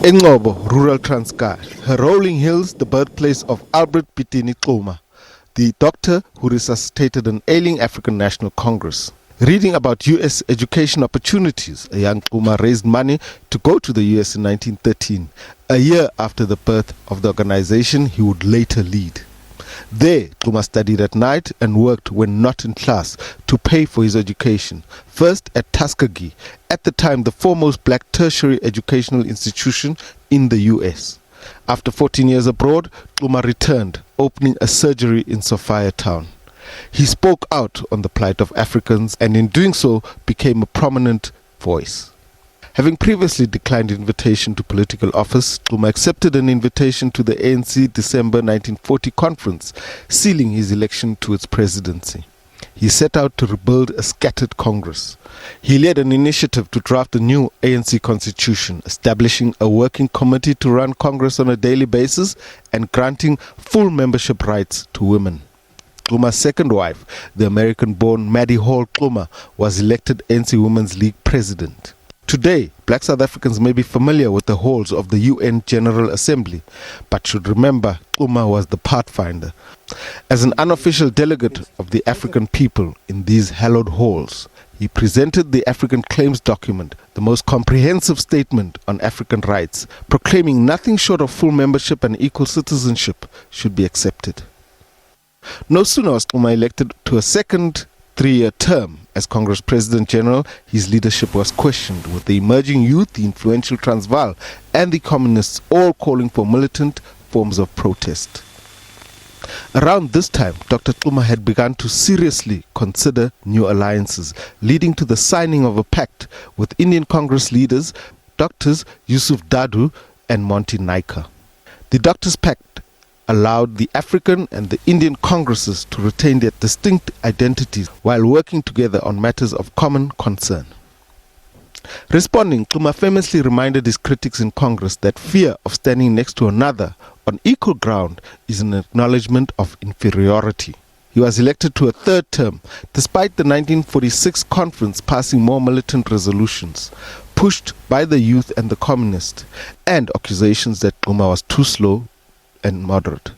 Engcobo, rural Transkei. Her rolling hills, the birthplace of Albert B Xuma, the doctor who resuscitated an ailing African National Congress. Reading about U.S. education opportunities, a young Xuma raised money to go to the U.S. in 1913, a year after the birth of the organization he would later lead. There, Xuma studied at night and worked when not in class to pay for his education, first at Tuskegee, at the time the foremost black tertiary educational institution in the U.S. After 14 years abroad, Xuma returned, opening a surgery in Sophiatown. He spoke out on the plight of Africans and in doing so became a prominent voice. Having previously declined invitation to political office, Xuma accepted an invitation to the ANC December 1940 conference, sealing his election to its presidency. He set out to rebuild a scattered Congress. He led an initiative to draft a new ANC constitution, establishing a working committee to run Congress on a daily basis and granting full membership rights to women. Xuma's second wife, the American-born Maddie Hall Xuma, was elected ANC Women's League president. Today, black South Africans may be familiar with the halls of the UN General Assembly, but should remember Xuma was the pathfinder. As an unofficial delegate of the African people in these hallowed halls, he presented the African Claims document, the most comprehensive statement on African rights, proclaiming nothing short of full membership and equal citizenship should be accepted. No sooner was Xuma elected to a second three-year term as Congress President General, his leadership was questioned, with the emerging youth, the influential Transvaal, and the communists all calling for militant forms of protest. Around this time, Dr. Xuma had begun to seriously consider new alliances, leading to the signing of a pact with Indian Congress leaders, Drs. Yusuf Dadoo and Monty Naika. The Doctors' Pact allowed the African and the Indian Congresses to retain their distinct identities while working together on matters of common concern. Responding, Xuma famously reminded his critics in Congress that fear of standing next to another on equal ground is an acknowledgement of inferiority. He was elected to a third term, despite the 1946 conference passing more militant resolutions, pushed by the youth and the communists, and accusations that Xuma was too slow and moderate.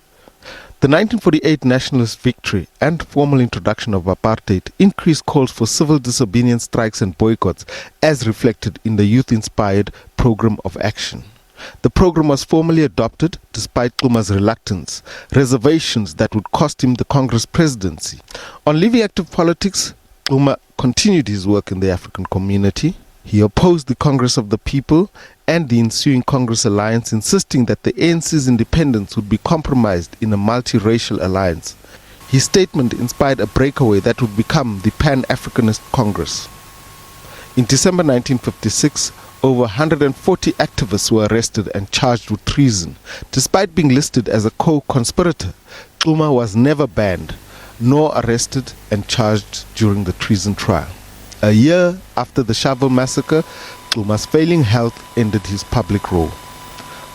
The 1948 nationalist victory and formal introduction of apartheid increased calls for civil disobedience strikes and boycotts, as reflected in the youth-inspired Program of Action. The program was formally adopted despite Xuma's reluctance, reservations that would cost him the Congress presidency. On leaving active politics, Xuma continued his work in the African community. He opposed the Congress of the People and the ensuing Congress alliance, insisting that the ANC's independence would be compromised in a multiracial alliance. His statement inspired a breakaway that would become the Pan-Africanist Congress. In December 1956, over 140 activists were arrested and charged with treason. Despite being listed as a co-conspirator, Xuma was never banned, nor arrested and charged during the treason trial. A year after the Shovel massacre, Xuma's failing health ended his public role.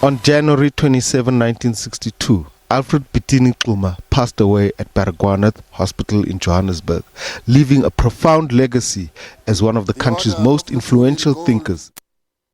On January 27, 1962, Alfred B Xuma passed away at Baragwanath Hospital in Johannesburg, leaving a profound legacy as one of the country's most influential thinkers.